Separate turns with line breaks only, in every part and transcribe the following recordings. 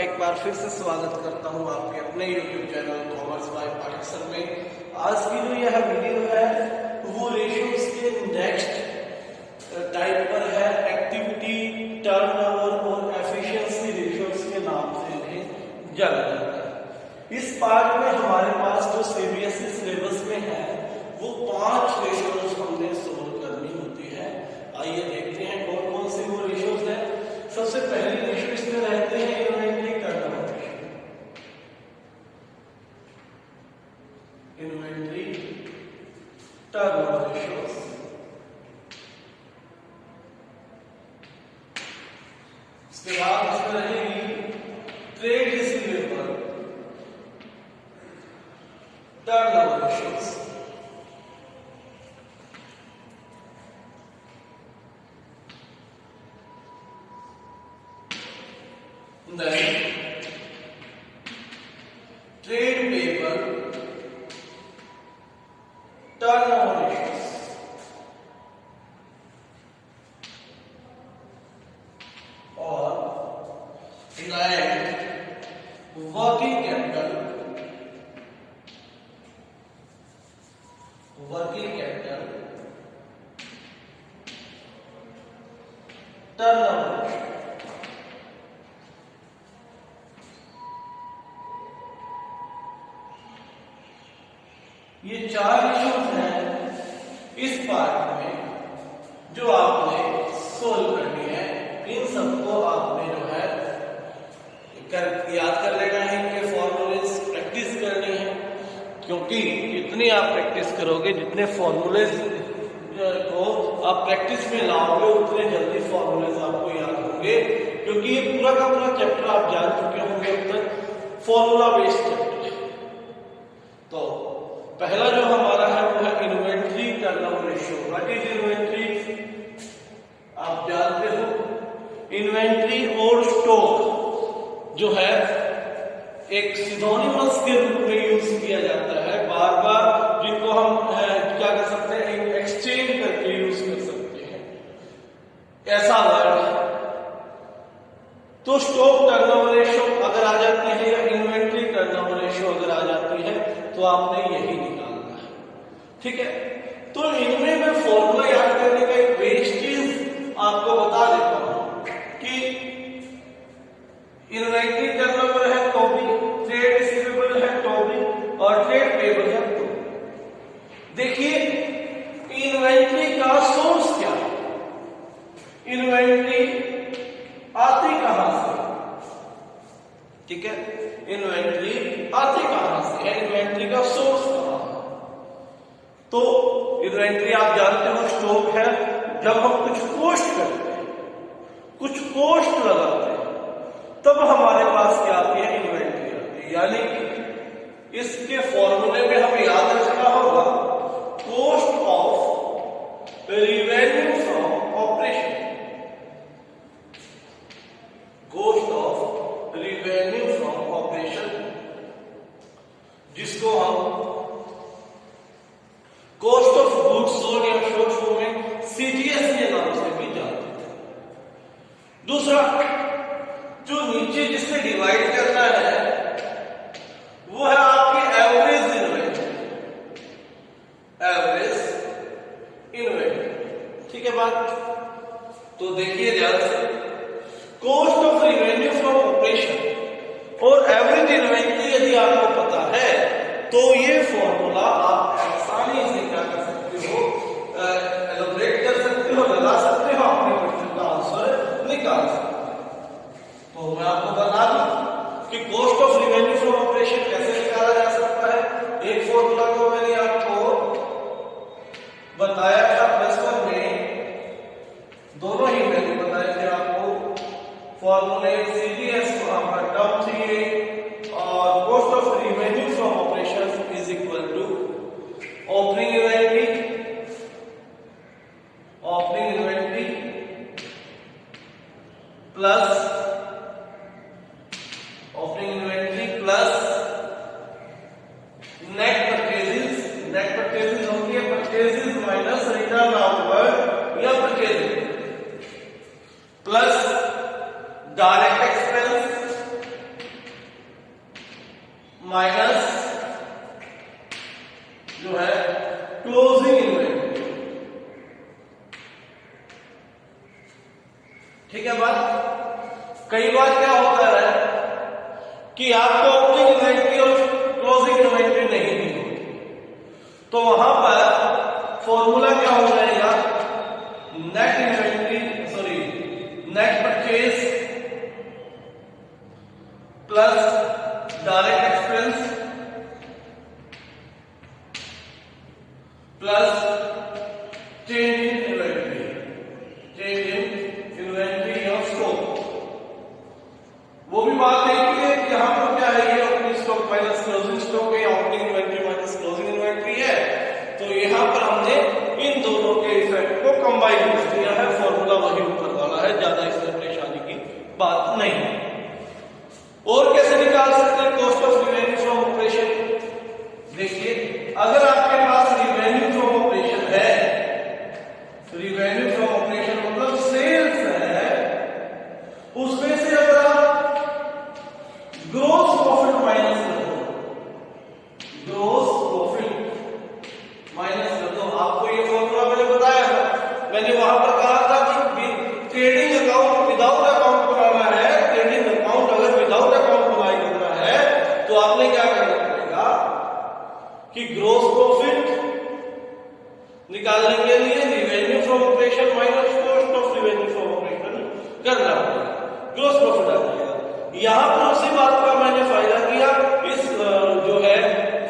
एक बार फिर से स्वागत करता हूं आपके अपने YouTube channel commerce by Pathak sir में। आज की जो यह वीडियो है वो रेशियोज के नेक्स्ट टाइप पर है। एक्टिविटी, टर्नओवर और एफिशिएंसी रेशियोज के नाम से इन्हें जाना जाता है। इस पार्ट में हमारे पास जो सीबीएसई सिलेबस में है वो 5 रेशियोज हमने सोल्व करनी होती है। आइए देखते हैं कौन कौन से वो रेशियोज है। सबसे पहली रेशियो इसमें रहते हैं inventory turnover ratio. Inventory turnover ratio. इसके बाद इसमें रहेगी trade receivable turnover ratio. Then trade payable turnover ratios, और working capital turnover ratio। ये 4 रेशियोज हैं इस पार्ट में जो आपने सोल्व करनी है। इन सबको आपने जो है याद कर लेना है, इनके फॉर्मूलेज प्रैक्टिस करनी है, क्योंकि जितनी आप प्रैक्टिस करोगे, जितने फॉर्मूलेज को आप प्रैक्टिस में लाओगे, उतने जल्दी फॉर्मूलेज आपको याद होंगे, क्योंकि ये पूरा का पूरा चैप्टर आप जान चुके होंगे अब तक, फॉर्मूला बेस्ड चैप्टर। तो पहला जो हमारा है वो है inventory turnover ratio. What is inventory? आप जानते हो इन्वेंट्री और स्टॉक जो है एक सिनोनिमस के रूप में यूज किया जाता है बार बार, जिनको हम क्या कर सकते हैं, एक्सचेंज करके यूज कर सकते हैं, ऐसा वर्ड है। तो स्टॉक टर्नओवर रेशियो अगर आ जाती है या इन्वेंट्री टर्नओवर रेशियो अगर आ जाती है तो आपने यही निकालना है, ठीक है। तो इनमें मैं फॉर्मूला याद करने का एक बेसिक चीज आपको बता देता हूं कि इन्वेंट्री टर्नओवर है तो भी, ट्रेड रिसीवेबल है तो भी, और ट्रेड पेबल है तो। देखिए इन्वेंट्री का सोर्स क्या है? इन्वेंट्री आती कहां से? ठीक है, इन्वेंट्री आती कहां से है, इन्वेंट्री का सोर्स कहां है? तो इन्वेंट्री आप जानते हो स्टॉक है। जब हम कुछ कॉस्ट करते हैं, कुछ कॉस्ट लगाते हैं, तब हमारे पास क्या आती है, इन्वेंट्री आती है। यानी कि इसके फॉर्मूले में हमें याद रखना होगा cost of revenue from operation, cost of revenue from operation, जिसको हम कॉस्ट ऑफ गुड्स सोल्ड या शॉर्ट फॉर्म में सीजीएस के नाम से भी जानते हैं। दूसरा जो नीचे जिससे डिवाइड करना है वो है आपकी एवरेज इन्वेंट्री, ठीक है बात। तो देखिए ध्यान से, cost of revenue from operation और एवरेज इन्वेंट्री यदि आपको पता है तो ये फॉर्मूला आप आसानी से क्या कर सकते हो, एलोबरेट कर सकते हो, लगा सकते हो, अपने क्वेश्चन का आंसर निकाल सकते हो। तो मैं आपको बता दूं कि cost of revenue from operation कैसे निकाला जा सकता है। एक फॉर्मूला को मैंने आपको बताया था +1 में, दोनों ही मैंने बताए थे आपको फॉर्मूले। सीडीएस को हम टर्म 3 और cost of revenue from operation is equal to opening inventory plus net purchases होती है, परचेजेस माइनस रिटर्न आउटवर्ड या परचेजेस, प्लस डायरेक्ट एक्सपेंस कई बार क्या होता है कि आपको ओपनिंग इन्वेंट्री और क्लोजिंग इन्वेंट्री नहीं दी होती, तो वहां पर फॉर्मूला क्या हो जाएगा, net inventory sorry net purchase plus direct expense plus change in inventory, change in inventory of stock. वो भी बात है कि यहां पर क्या है, ये opening stock minus closing stock है, opening inventory minus closing inventory है। तो यहां पर हमने इन दोनों के इफेक्ट को कंबाइन कर दिया है, फॉर्मूला वही ऊपर वाला है, ज्यादा इसमें परेशानी की बात नहीं। और कैसे निकाल सकते हैं cost of revenue from operation? देखिए, अगर आपके पास रिवेन्यू फ्रॉम ऑपरेशन है, रिवेन्यू फ्रॉम ऑपरेशन मतलब सेल्स है, उसमें से अगर ग्रोस प्रॉफिट माइनस कर दो, ग्रोस प्रॉफिट माइनस कर दो। आपको ये फॉर्मूला मैंने बताया था, मैंने वहां पर कहा था कि ट्रेडिंग अकाउंट विदाउट अकाउंट बनाना है, ट्रेडिंग अकाउंट अगर विदाउट अकाउंट बनाई करना है तो आपने क्या करना पड़ेगा कि ग्रोस प्रॉफिट निकालने के लिए revenue from operation minus cost of revenue from operation करना पड़ेगा, ग्रोस प्रॉफिट आ जाएगा। यहां पर उसी बात का मैंने फायदा किया, इस जो है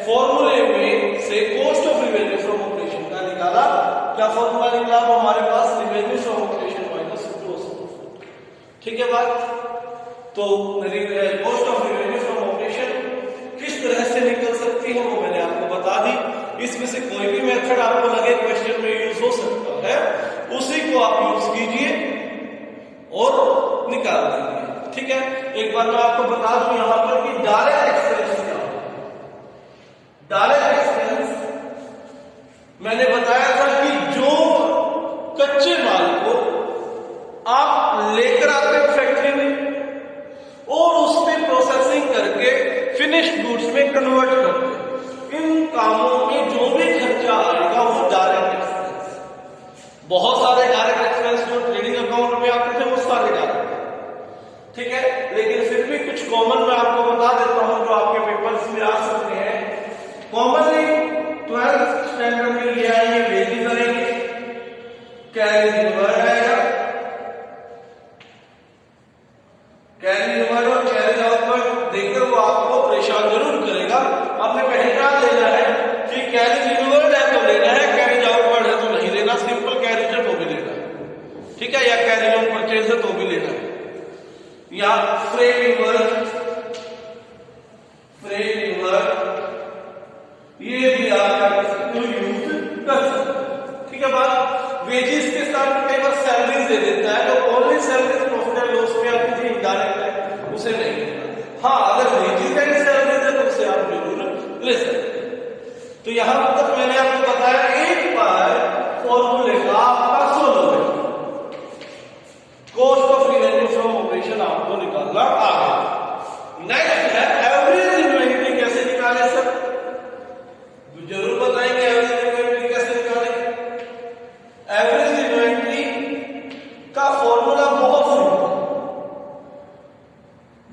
फॉर्मूले में से cost of revenue from operation का निकाला। क्या फॉर्मूला निकला हमारे पास, revenue from operation minus gross profit. ठीक है बात। तो cost of revenue from operation किस तरह से निकल सकती है वो मैंने आपको बता दी। इसमें से कोई भी मेथड आपको लगे क्वेश्चन में यूज हो सकता है, उसी को आप यूज कीजिए और निकाल देंगे। ठीक है, एक बार मैं आपको बता दूं यहां पर कि डायरेक्ट एक्सपेंस क्या होता है। डायरेक्ट एक्सपेंस मैंने बताया था कि जो कच्चे माल को आप लेकर आते हो फैक्ट्री में और उसमें प्रोसेसिंग करके फिनिश्ड गुड्स में कन्वर्ट करते हो, इन कामों में जो भी खर्चा आएगा वो डायरेक्ट एक्सपेंस। बहुत सारे डायरेक्ट एक्सपेंस जो ट्रेडिंग अकाउंट में आते थे वो सारे डायरेक्ट, ठीक है, लेकिन फिर भी कुछ कॉमन मैं आपको बता देता हूं जो आपके पेपर्स में आ सकते हैं। कॉमनली 12th स्टैंडर्ड में ये आएंगे, वेजेस आएंगे, कैरी रिवर्ड आएगा, कैरी रिवर्ड और कैरी आउटवर्ड देखकर वो आपको परेशान जरूर करेगा। आपने पहचान लेना है कि कैरी रिवर्ड है तो लेना है, कैरी आउटवर्ड है तो नहीं लेना, सिंपल कैरी है तो भी लेना है, ठीक है, या कैरी ऑन परचेज है तो भी लेना है, या फ्रेम रिवर्ड, फ्रेम रिवर्ड ये भी आप क्या कर सकते हो, यूज कर सकते हो। ठीक है बात। वेजेस के साथ कई बार सैलरीज दे देता है, तो only salaries profit and loss में आती थी, इनडायरेक्ट है उसे नहीं लेना। हाँ, अगर वेजेस एंड सैलरीज है तो उसे आप जरूर ले सकते हैं। तो यहां तक मैंने आपको बताया, एक बार फॉर्मूले का आपका सोल्व हो गया, cost of revenue from operation आपको निकालना आ गया। नेक्स्ट है एवरेज इन्वेंट्री कैसे निकाले सर, जरूर बताएंगे एवरेज इन्वेंट्री कैसे निकालेंगे। एवरेज इन्वेंट्री का फॉर्मूला बहुत सिंपल,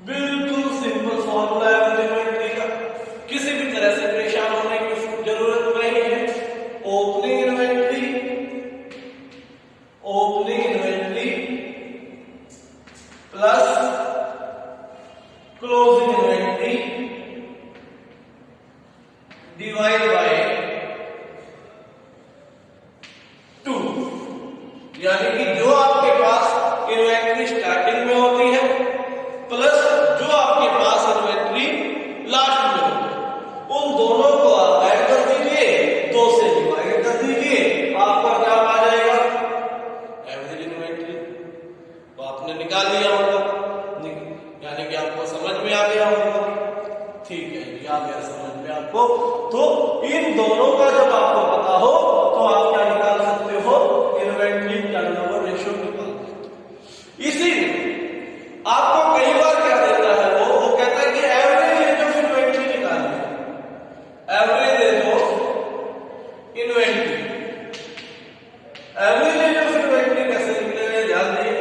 बिल्कुल सिंपल फॉर्मूला है एवरेज इन्वेंट्री का, किसी भी तरह से परेशान होने की जरूरत नहीं है। Opening inventory, opening inventory plus closing inventory divide by 2, यानी कि जो आपके पास इन्वेंट्री स्टार्टिंग में होती है प्लस जो आपके पास इन्वेंट्री लास्ट में होती है, उन दोनों को आप ऐड कर दीजिए, 2 से डिवाइड कर दीजिए, आपका क्या आ जाएगा, एवरेज इन्वेंट्री। तो आपने निकाल लिया होगा, यानी कि आपको समझ में आ गया होगा। ठीक है, आ गया समझ में आपको। तो इन दोनों का जब आपको पता हो तो आप क्या निकाल सकते हो, इन्वेंट्री टर्नओवर रेशियो निकाल सकते हो। इसीलिए आपको कई बार क्या देता है, वो कहता है कि एवरेज एज ऑफ इन्वेंट्री निकालिए, average age of inventory. Average age of inventory कैसे निकलेगा ध्यान दें।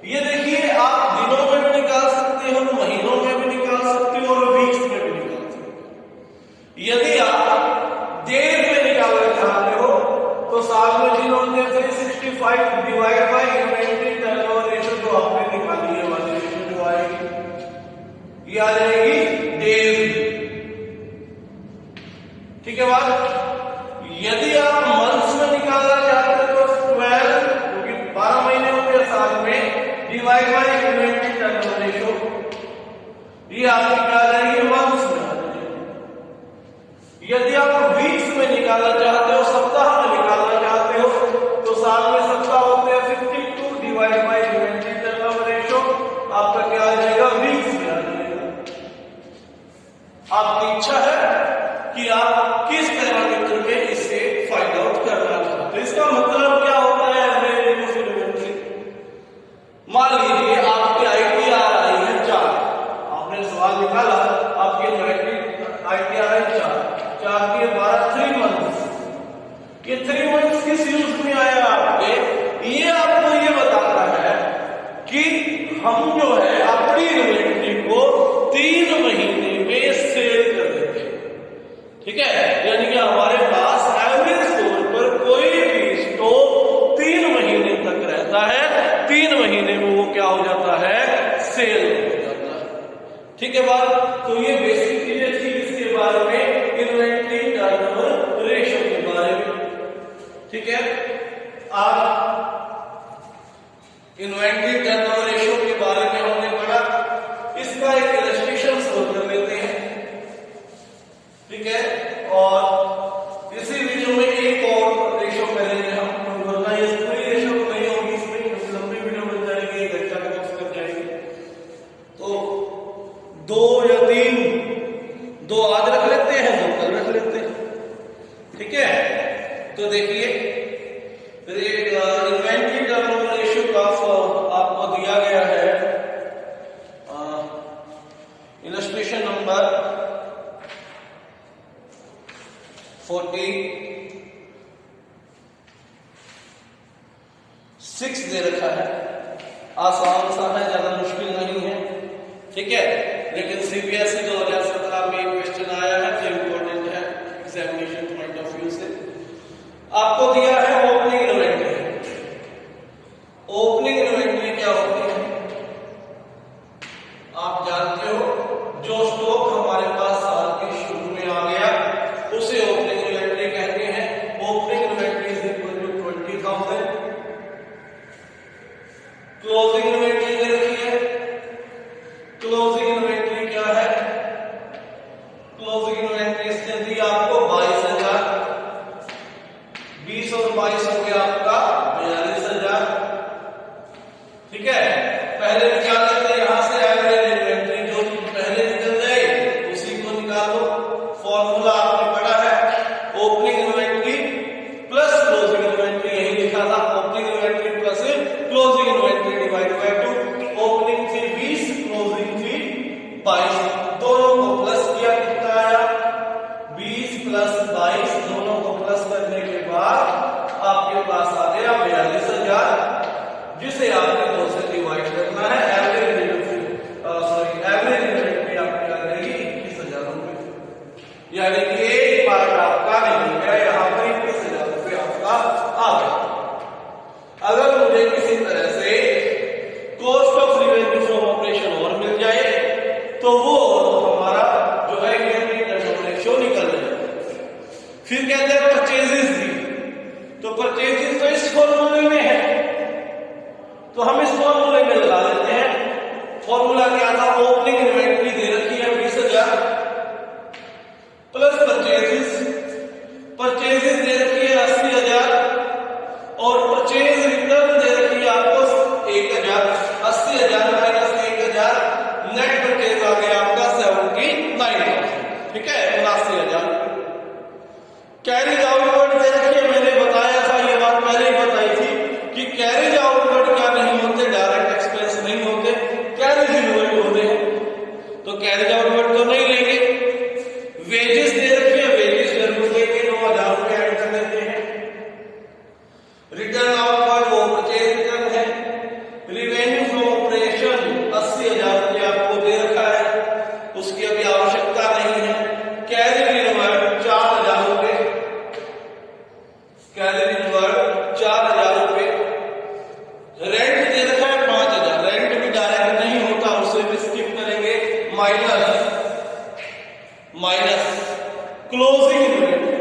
ये देखिए, आप बेसिस यूज में आया आपके, ये आपको ये बताता है कि हम जो है अपनी इन्वेंट्री को 3 महीने में सेल कर देते हैं। ठीक है, यानी कि हमारे पास एवरेज स्टोर पर कोई भी स्टॉक 3 महीने तक रहता है, 3 महीने में वो क्या हो जाता है, सेल हो जाता है। ठीक है बात, तो ये बेसिक चीजें थी इसके बारे में, इन्वेंट्री टर्नओवर रेशियो के बारे में। ठीक है, आज इन्वेंट्री टर्नओवर रेशियो के बारे में हमने पढ़ा, इसका एक इलस्ट्रेशन सोल्व कर लेते हैं। ठीक है, और इसी वीडियो में एक और रेशियो करेंगे हम, वरना ये पूरी रेशियो नहीं होगी, इसमें लंबी वीडियो बन जाएगी, 1 घंटा का वक्त कर जाएगी। तो 2 या 3, 2 आज रख लेते हैं, 2 कल रख लेते हैं। ठीक है, तो देखिए इन्वेंट्री टर्नओवर रेशियो का आपको दिया गया है इलस्ट्रेशन नंबर 46 दे रखा है। आसान सा है, ज्यादा मुश्किल नहीं है। ठीक है, लेकिन सीबीएसई 2017 में एक क्वेश्चन आया है जो इंपॉर्टेंट है एग्जामिनेशन पॉइंट ऑफ व्यू से। आपको दिया है ओपनिंग इन्वेंट्री। ओपनिंग इन्वेंट्री क्या होती है आप जानते हो, जो स्टॉक हमारे पास साल के शुरू में आ गया उसे ओपनिंग इन्वेंट्री कहते हैं। Opening inventory is equal to 20,000। Closing inventory दे रखी है। क्लोजिंग इन्वेंट्री क्या है, क्लोजिंग इन्वेंट्री इसने दी आपको 22,000। 20 और 22 हो गया आपका 42,000। ठीक है, पहले निकाल लेते हैं यहां से एवरेज इन्वेंट्री, जो पहले निकल जाए उसी को निकालो। फॉर्मूला आपने पढ़ा है, opening inventory plus closing inventory, यही लिखा था, opening inventory plus closing inventory divide by 2। Opening थी 20, क्लोजिंग थी 22, दोनों को प्लस किया, कितना आया 20 प्लस 22, दोनों को प्लस करने के बाद आपके पास आ गया 42,000, जिसे आपने 2 से डिवाइड करना है। एवरेज इन्वेंट्री आपकी आ जाएगी 21,000 रुपए, यानी कि एक पार्ट आपका नहीं गया, यहाँ पर 21,000 रुपए आपका आ गया। अगर मुझे किसी तरह से cost of revenue from operation और मिल जाए तो वो हमारा जो है इन्वेंट्री टर्नओवर रेशियो निकल जाएगा। फिर कहते हैं परचेजेस दी, तो परचेजेस तो इस फॉर्मूले में है, तो हम इस फॉर्मूले में लगा लेते हैं। फॉर्मूला क्या था, ओपनिंग इन्वेंट्री दे रखी है 20,000 प्लस परचेजेस, परचेजेस दे रखी है 80,000 और परचेज रिटर्न दे रखी है आपको 1,000। 80,000 माइनस 1,000, नेट परचेज आ गया आपका 79,000। ठीक है, 79,000। कैरिज आउटवर्ड दे रखी है, मैंने बताया था, ये बात पहले ही बताई थी कि कैरिज आउटवर्ड क्या नहीं होते, डायरेक्ट एक्सपेंस नहीं होते, कैरिज इनवर्ड होते हैं, तो कैरिज आउटवर्ड तो नहीं लेंगे। वेजेस दे रखी है, वेजेस जरूर देंगे, 9,000 रुपए ऐड कर देते हैं। रिटर्न आउटवर्ड वो परचेज रिटर्न है। रिवेन्यू फ्रॉम ऑपरेशन 80,000 रुपए आपको दे रखा है, उसकी अभी आवश्यकता नहीं है। कैरिज इनवर्ड 4,000 रुपए, कैरिज इनवर्ड 4,000 रुपए। रेंट दे रखा है 5,000, रेंट भी डायरेक्ट नहीं होता, उसे भी स्किप करेंगे। माइनस क्लोजिंग इन्वेंट्री,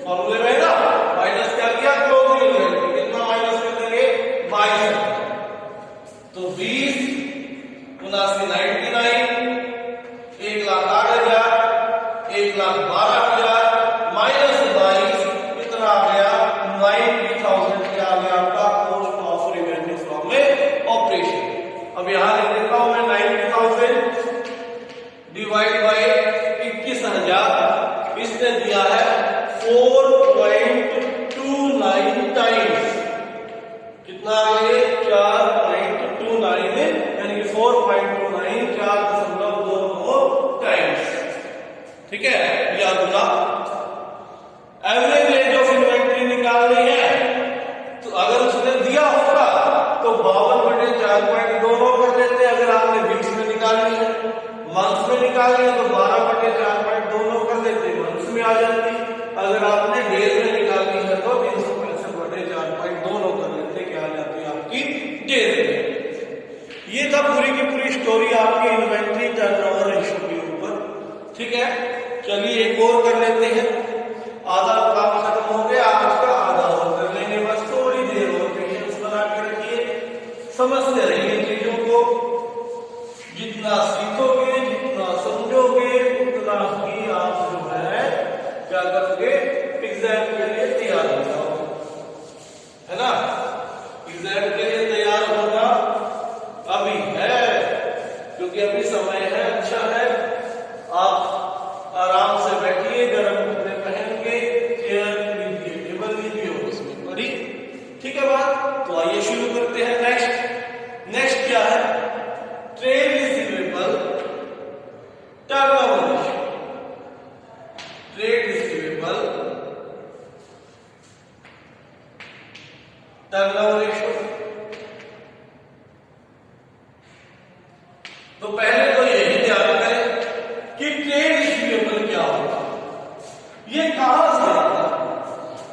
फॉर्मूले में ना माइनस क्या किया, क्लोजिंग इन्वेंट्री, कितना माइनस कर देंगे 22। तो 20 79 99, 1,08,000, 1,12,000 माइनस 22, कितना आ गया 90,000 क्या आ गया आपका 4/2 कर लेते हैं। अगर आपने वीक्स में निकालनी है, मंथ्स में निकालनी है तो 12/4/2 कर लेते हैं, मंथ्स में आ जाती। अगर आपने डेज में निकालनी है तो 365/4/2 कर लेते, क्या आ जाती है आपकी डेज में। ये था पूरी की पूरी स्टोरी आपकी इन्वेंट्री टर्नओवर रेशियो के ऊपर। ठीक है, चलिए एक और कर लेते हैं। आधा काम खत्म हो गया, आज का आधा और कर लेंगे, बस थोड़ी देर और पेशेंस बना के रखिए, समझते रहिए चीजों को। जितना सीखोगे, जितना समझोगे, उतना ही आप जो है क्या करोगे, एग्जाम के लिए तैयार हो जाओगे, है ना। एग्जाम के लिए तैयार होना अभी है, क्योंकि अभी समय है, अच्छा है। आप आराम से बैठिए, गर्म कपड़े पहन के, चेयर लीजिए, टेबल लीजिए और उसमें पढ़ी। ठीक है बात, तो आइए शुरू करते हैं। नेक्स्ट क्या है, trade receivable turnover ratio. Trade receivable turnover ratio. तो पहले तो यही ध्यान करें कि ट्रेड रिसीवेबल क्या होता है, ये कहां से आता है।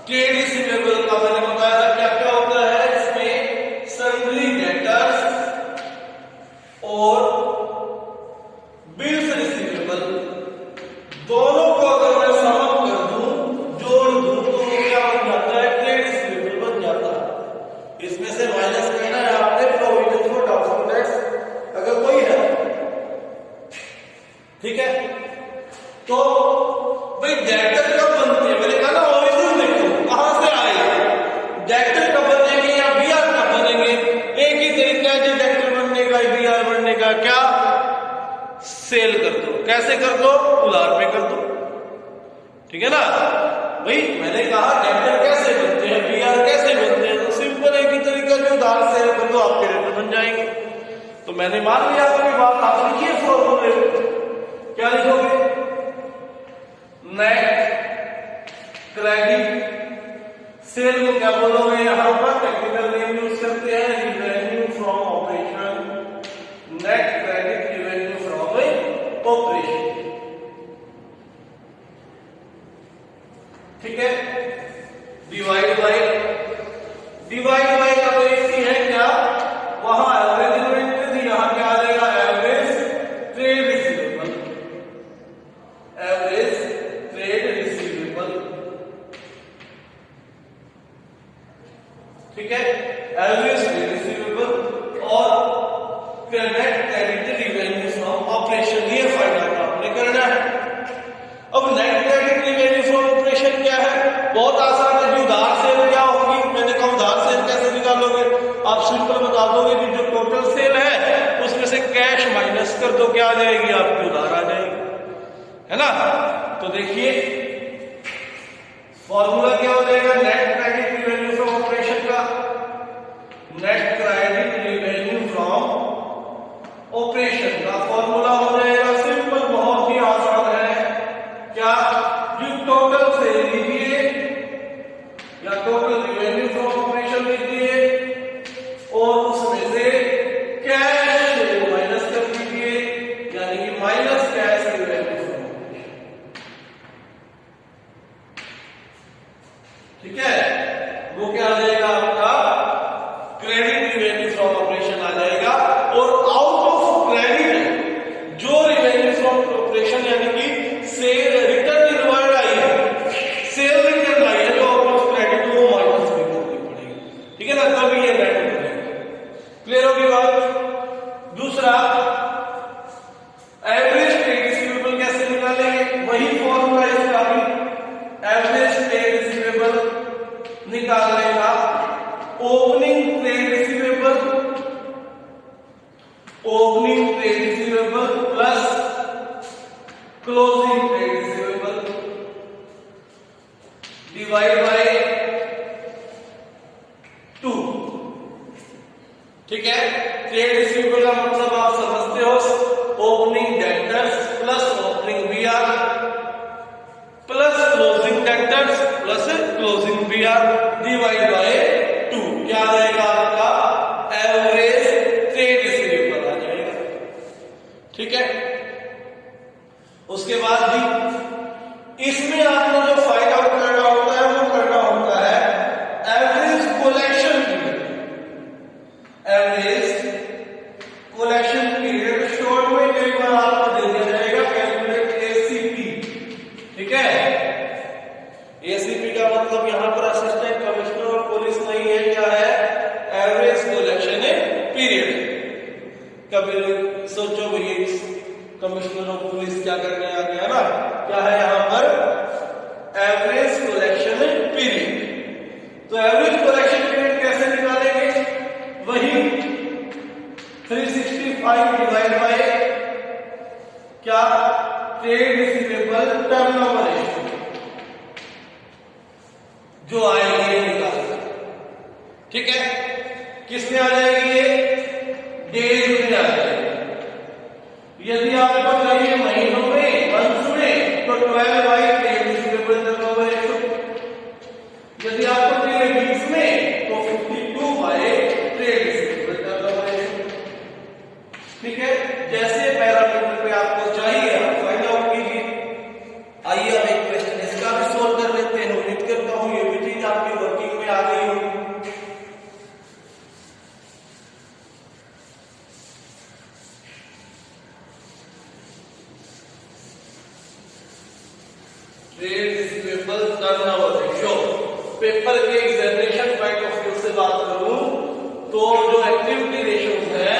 ट्रेड रिसीवेबल का मैंने बताया था क्या क्या होता है, इसमें सन्ड्री डेटर्स और बिल्स रिसीवेबल दोनों को अगर मैं सम कर दूं, जोड़ दूं, तो क्या बन जाता है, ट्रेड रिसीवेबल बन जाता है। इसमें से माइनस करना है आपने प्रोविजन फॉर डाउटफुल डेट्स अगर कोई है। ठीक है, तो भाई डेटर कब बनते हैं, मैंने कहा ना ओरिजिन देखो कहां से आए। डेटर कब बनेंगे या बीआर कब बनेंगे, एक ही तरीका है डेटर बनने का, बीआर बनने का, क्या सेल कर दो। कैसे कर दो, उधार पे कर दो। ठीक है ना भाई, मैंने कहा डेटर कैसे बनते हैं, बीआर कैसे बनते हैं, तो सिंपल एक ही तरीका जो उधार सेल कर दो, आपके डेटर बन जाएंगे। तो मैंने मान लिया आपकी बात, आप लिखिए फॉर्मूले, क्या लिखोगे, नेट क्रेडिट सेल को क्या बोलोगे, यहां पर टेक्निकल नेम यूज करते हैं, revenue from operation. Net credit revenue from operation. ठीक है, डिवाइड बाय का तो एक ही है, क्या वहां एवरेज इन्वेंटरी थी, यहां क्या आ जाएगा, average trade receivable. Average trade receivable. ठीक है, एवरेज ट्रेड रिसीवेबल और net credit revenue from operation, ये फाइंड आउट आपने करना है। अब net credit revenue from operation क्या है, बहुत आसान है जी। उधार सेल क्या होगी, मैंने कहा उधार सेल कैसे निकालोगे, आप सिंपल बता दोगे कि जो टोटल सेल है उसमें से कैश माइनस कर दो, क्या आ जाएगी, आपकी उधार आ जाएगी, है ना। तो देखिए फॉर्मूला क्या हो जाएगा, net credit revenue from operation का, net credit revenue from operation का फॉर्मूला हो जाएगा सिंपल, बहुत ही आसान है। क्या, जो टोटल सेल लीजिए या टोटल रिवेन्यू फ्रॉम ऑपरेशन लीजिए और उसमें से कैश माइनस कर दीजिए, यानी कि minus cash revenue from operation. ठीक है, वो क्या आ जाएगा आपका, क्रेडिट रिवेन्यू फ्रॉम ऑपरेशन आ जाएगा। और आउट ऑफ क्रेडिट जो रिवेन्यू फ्रॉम ऑपरेशन यानी कि सेल रिटर्न इनवर्ड आई है, सेल रिटर्न आई है, तो आउट ऑफ क्रेडिट वो माइनस भी करनी पड़ेगी। ठीक है ना, तभी ये नेट बनेगा। क्लियर होगी बात। दूसरा, एवरेज ट्रेड रिसीवेबल कैसे निकालेंगे, वही फॉर्मूला इसका भी, एवरेज ट्रेड रिसीवेबल निकालने का, opening trade receivable plus closing trade receivable divide by 2। ठीक है, ट्रेड रिसीवेबल का मतलब आप समझते हो, opening debtors plus opening BR plus closing debtors plus closing BR divide by 2, क्या आ जाएगा आपका, एवरेज कभी सोचो भाई कमिश्नर ऑफ पुलिस क्या करने आ गया ना, क्या है यहां पर एवरेज कलेक्शन पीरियड। तो एवरेज कलेक्शन पीरियड कैसे निकालेंगे, वही 365 डिवाइड बाय क्या ट्रेड रिसीवेबल टर्नओवर रेशियो जो आएगी ये निकालना। ठीक है, किसमें आ जाएगी ये, डेज में आ जाएगी। यदि आपको चाहिए महीनों में, मंथ्स में, तो 12 by trade receivable turnover ratio. यदि आपको चाहिए वीक्स में तो 52 by trade receivable turnover ratio. ठीक है, जैसे पैरामीटर पे आपको चाहिए आप फाइंड आउट कीजिए। आइए अब एक क्वेश्चन इसका भी सोल्व कर लेते हैं। उम्मीद करता हूं ये भी चीज आपकी वर्किंग में आ गई होगी। Trade receivable turnover ratio, paper के एग्जामिनेशन पॉइंट ऑफ व्यू से बात करूं तो जो एक्टिविटी रेशियोज है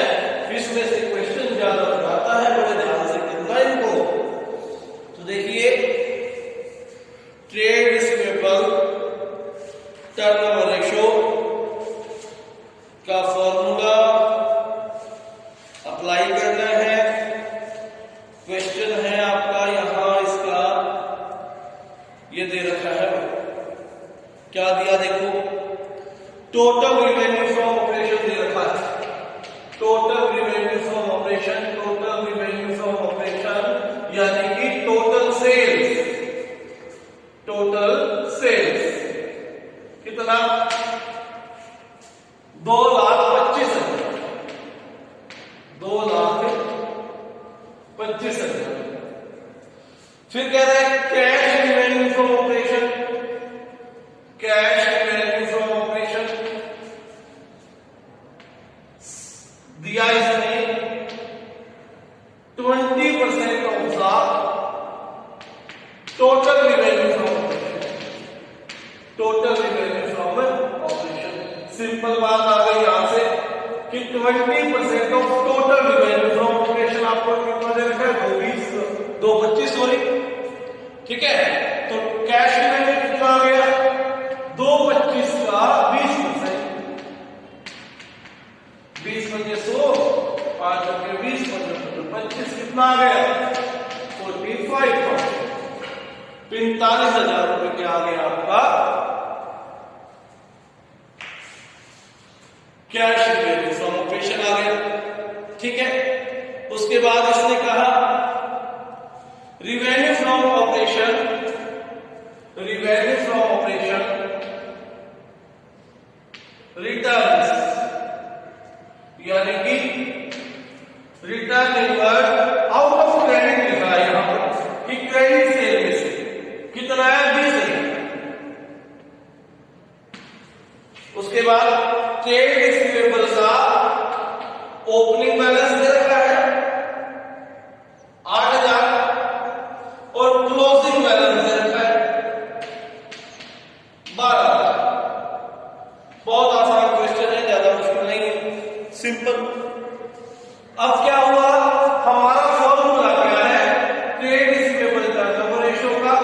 इसमें से क्वेश्चन ज्यादा आता है, बड़े ध्यान से करना इनको। तो देखिए ट्रेड रिसीवेबल टर्नओवर रेशियो का फॉर्मूला अप्लाई करना है। क्वेश्चन है आपका यहां, इसका ये दे रखा है, क्या दिया देखो, टोटल रिवेन्यू फ्रॉम ऑपरेशन दे रखा है। Total revenue from operation, total revenue from operation यानी कि टोटल सेल्स, टोटल सेल्स कितना, 2,25,000, 2,25,000। फिर कह रहा है cash revenue from operation, cash revenue from operation दिया इसने 20% of the total revenue from operation, total revenue from operation. Simple बात आ गई यहां से कि 20% of total revenue from operation आपको कितना दे रखा है, 225 सॉरी। ठीक है, तो कैश रिवेन्यू कितना आ गया, 225 का 20%, 20 पंजे 100, 5 पंजे 20, 25 कितना आ गया, 45,000, 45,000 रुपए के आ गया आपका कैश रिवेन्यू फ्रॉम ऑपरेशन आ गया। ठीक है, उसके बाद इसने कहा revenue from operation, revenue from operation returns यानी कि return inward out of credit लिखा है यहां पर कि क्रेडिट सेल में से कितना है, 20,000। उसके बाद ट्रेड रिसीवेबल का ओपनिंग बैलेंस दे रखा है 8,000 और क्लोजिंग बैलेंस दे रखा है 12,000। बहुत आसान क्वेश्चन है, ज्यादा मुश्किल नहीं है, सिंपल। अब क्या हुआ, हमारा फॉर्मूला क्या है, ट्रेड रिसीवेबल टर्नओवर रेशियो का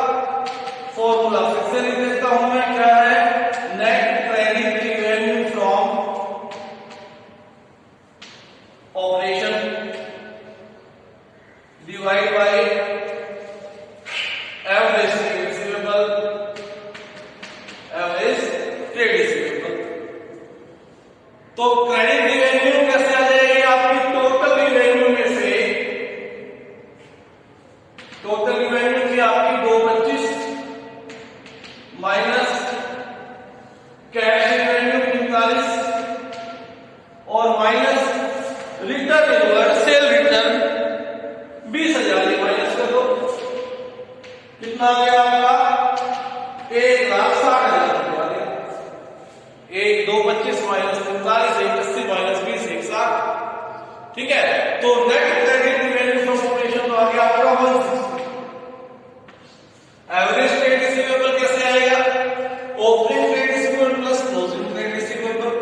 फॉर्मूला फिर से लिख देता हूं मैं, क्या है, net credit revenue from operation divide by average trade receivable, average trade receivable. तो क्रेडिट रिवेन्यू कैसे आ जाएगी आपकी, टोटल रिवेन्यू में से, टोटल रिवेन्यू थी आपकी 225 माइनस कैश रिवेन्यू 45 और minus return inward cell return 20,000, ये माइनस कर दो, कितना आ गया आपका, 1,60,000 रुपया। 1, 2, 25 माइनस 45, 180 माइनस 20, 160। ठीक है, तो net credit revenue from operation तो आ गया आपका 160। एवरेज ट्रेड रिसीवेबल कैसे आएगा, opening trade receivable plus closing trade receivable,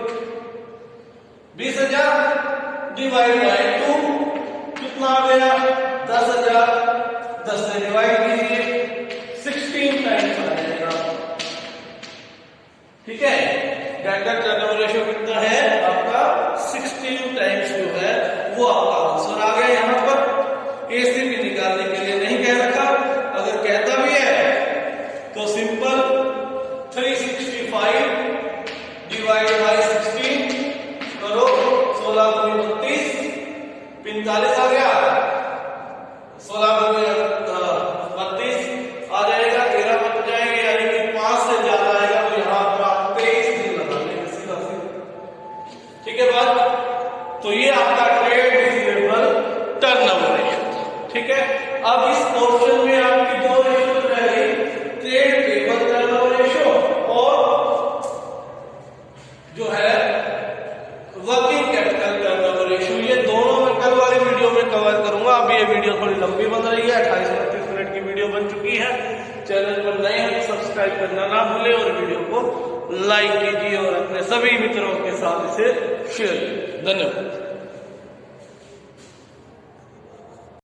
20,000 divide by 2 debtor turnover ratio कितना है आपका 16 टाइम्स जो है वो आपका आंसर आ गया। यहाँ पर एसीपी निकालने के लिए नहीं कह रखा, अगर कहता भी है तो सिंपल 365 डिवाइड बाय 16 करो, 16 गुनी 32 45 आ गया, 16 गुनी 32 आ जाएगा, 13 बच जाएंगे, यानी कि 5 से ज्यादा आएगा तो यहाँ पर आप 23 दिन लगाएंगे सीधा सीधा। ठीक है बात। तो ये आपका ट्रेड रिसीवेबल टर्नओवर रेशियो। ठीक है, अब इस पोर्शन में आपकी दो रेशियो रह गई, ट्रेड पेबल टर्नओवर रेशियो और जो है वर्किंग कैपिटल टर्नओवर रेशियो। ये दोनों मैं कल वाली वीडियो में कवर करूंगा। अब ये वीडियो थोड़ी लंबी बन रही है, 28-29 मिनट की वीडियो बन चुकी है। चैनल पर नए हैं तो सब्सक्राइब करना ना भूलें और वीडियो को लाइक कीजिए और अपने सभी मित्रों के साथ इसे शेयर कीजिए। धन्यवाद।